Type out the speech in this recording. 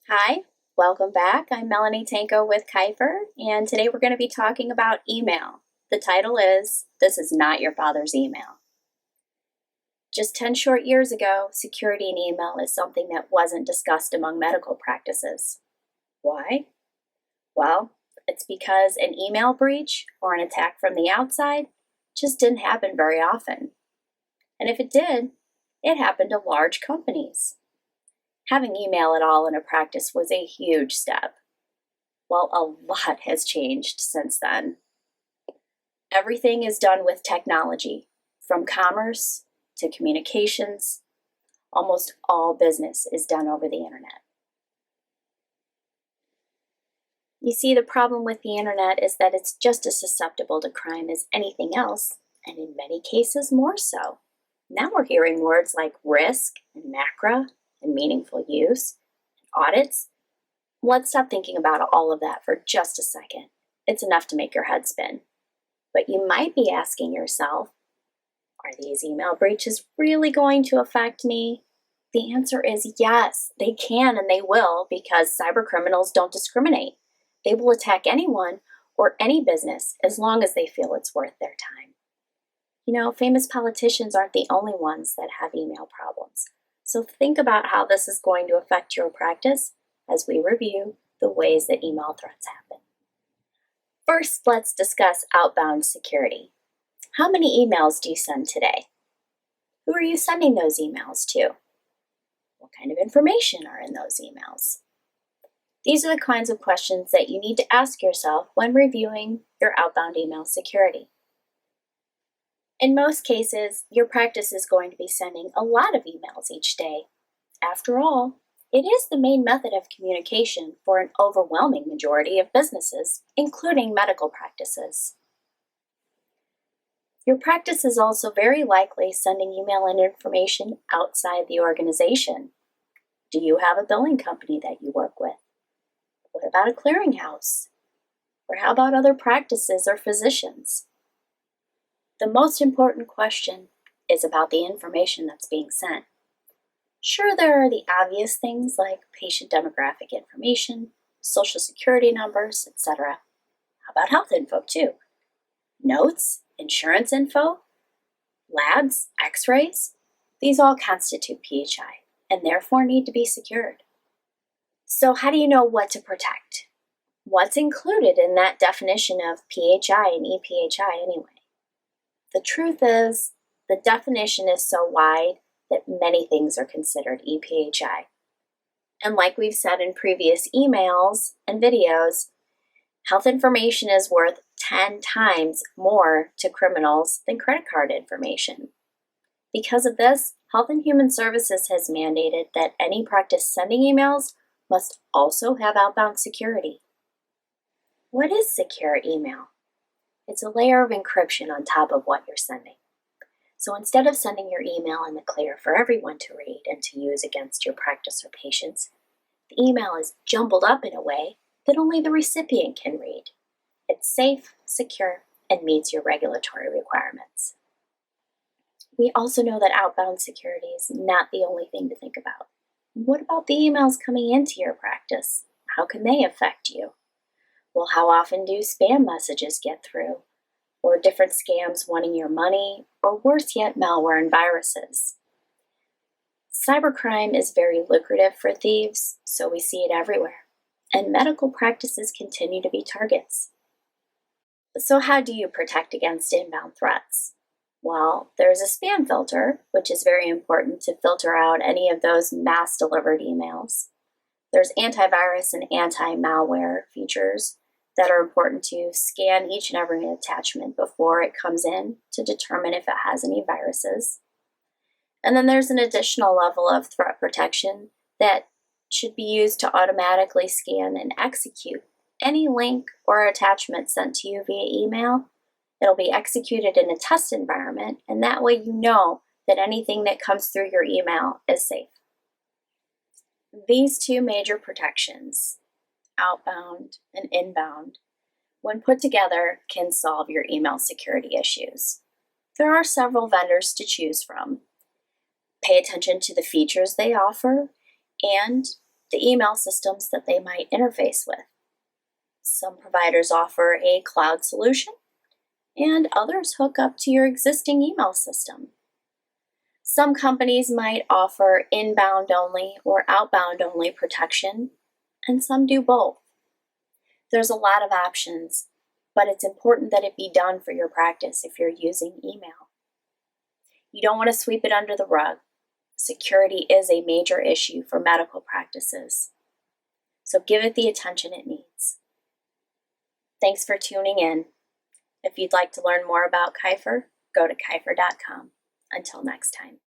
Hi, welcome back. I'm Melanie Tanko with Kypher, and today we're going to be talking about email. The title is This Is Not Your Father's Email. Just 10 short years ago, security in email is something that wasn't discussed among medical practices. Why? Well, it's because an email breach or an attack from the outside just didn't happen very often. And if it did, it happened to large companies. Having email at all in a practice was a huge step. Well, a lot has changed since then. Everything is done with technology, from commerce to communications. Almost all business is done over the internet. You see, the problem with the internet is that it's just as susceptible to crime as anything else, and in many cases more so. Now we're hearing words like risk and macro and meaningful use, and audits. Let's stop thinking about all of that for just a second. It's enough to make your head spin. But you might be asking yourself, are these email breaches really going to affect me? The answer is yes, they can and they will, because cybercriminals don't discriminate. They will attack anyone or any business as long as they feel it's worth their time. You know, famous politicians aren't the only ones that have email problems. So think about how this is going to affect your practice as we review the ways that email threats happen. First, let's discuss outbound security. How many emails do you send today? Who are you sending those emails to? What kind of information are in those emails? These are the kinds of questions that you need to ask yourself when reviewing your outbound email security. In most cases, your practice is going to be sending a lot of emails each day. After all, it is the main method of communication for an overwhelming majority of businesses, including medical practices. Your practice is also very likely sending email and information outside the organization. Do you have a billing company that you work with? What about a clearinghouse? Or how about other practices or physicians? The most important question is about the information that's being sent. Sure, there are the obvious things like patient demographic information, social security numbers, etc. How about health info too? Notes, insurance info, labs, x-rays? These all constitute PHI and therefore need to be secured. So how do you know what to protect? What's included in that definition of PHI and ePHI anyway? The truth is, the definition is so wide that many things are considered ePHI. And like we've said in previous emails and videos, health information is worth 10 times more to criminals than credit card information. Because of this, Health and Human Services has mandated that any practice sending emails must also have outbound security. What is secure email? It's a layer of encryption on top of what you're sending. So instead of sending your email in the clear for everyone to read and to use against your practice or patients, the email is jumbled up in a way that only the recipient can read. It's safe, secure, and meets your regulatory requirements. We also know that outbound security is not the only thing to think about. What about the emails coming into your practice? How can they affect you? Well, how often do spam messages get through? Or different scams wanting your money? Or worse yet, malware and viruses? Cybercrime is very lucrative for thieves, so we see it everywhere. And medical practices continue to be targets. So how do you protect against inbound threats? Well, there's a spam filter, which is very important to filter out any of those mass-delivered emails. There's antivirus and anti-malware features that are important to scan each and every attachment before it comes in to determine if it has any viruses. And then there's an additional level of threat protection that should be used to automatically scan and execute any link or attachment sent to you via email. It'll be executed in a test environment, and that way you know that anything that comes through your email is safe. These two major protections, outbound and inbound, when put together, can solve your email security issues. There are several vendors to choose from. Pay attention to the features they offer, and the email systems that they might interface with. Some providers offer a cloud solution, and others hook up to your existing email system. Some companies might offer inbound only or outbound only protection, and some do both. There's a lot of options, but it's important that it be done for your practice if you're using email. You don't want to sweep it under the rug. Security is a major issue for medical practices, so give it the attention it needs. Thanks for tuning in. If you'd like to learn more about Kypher, go to kypher.com. Until next time.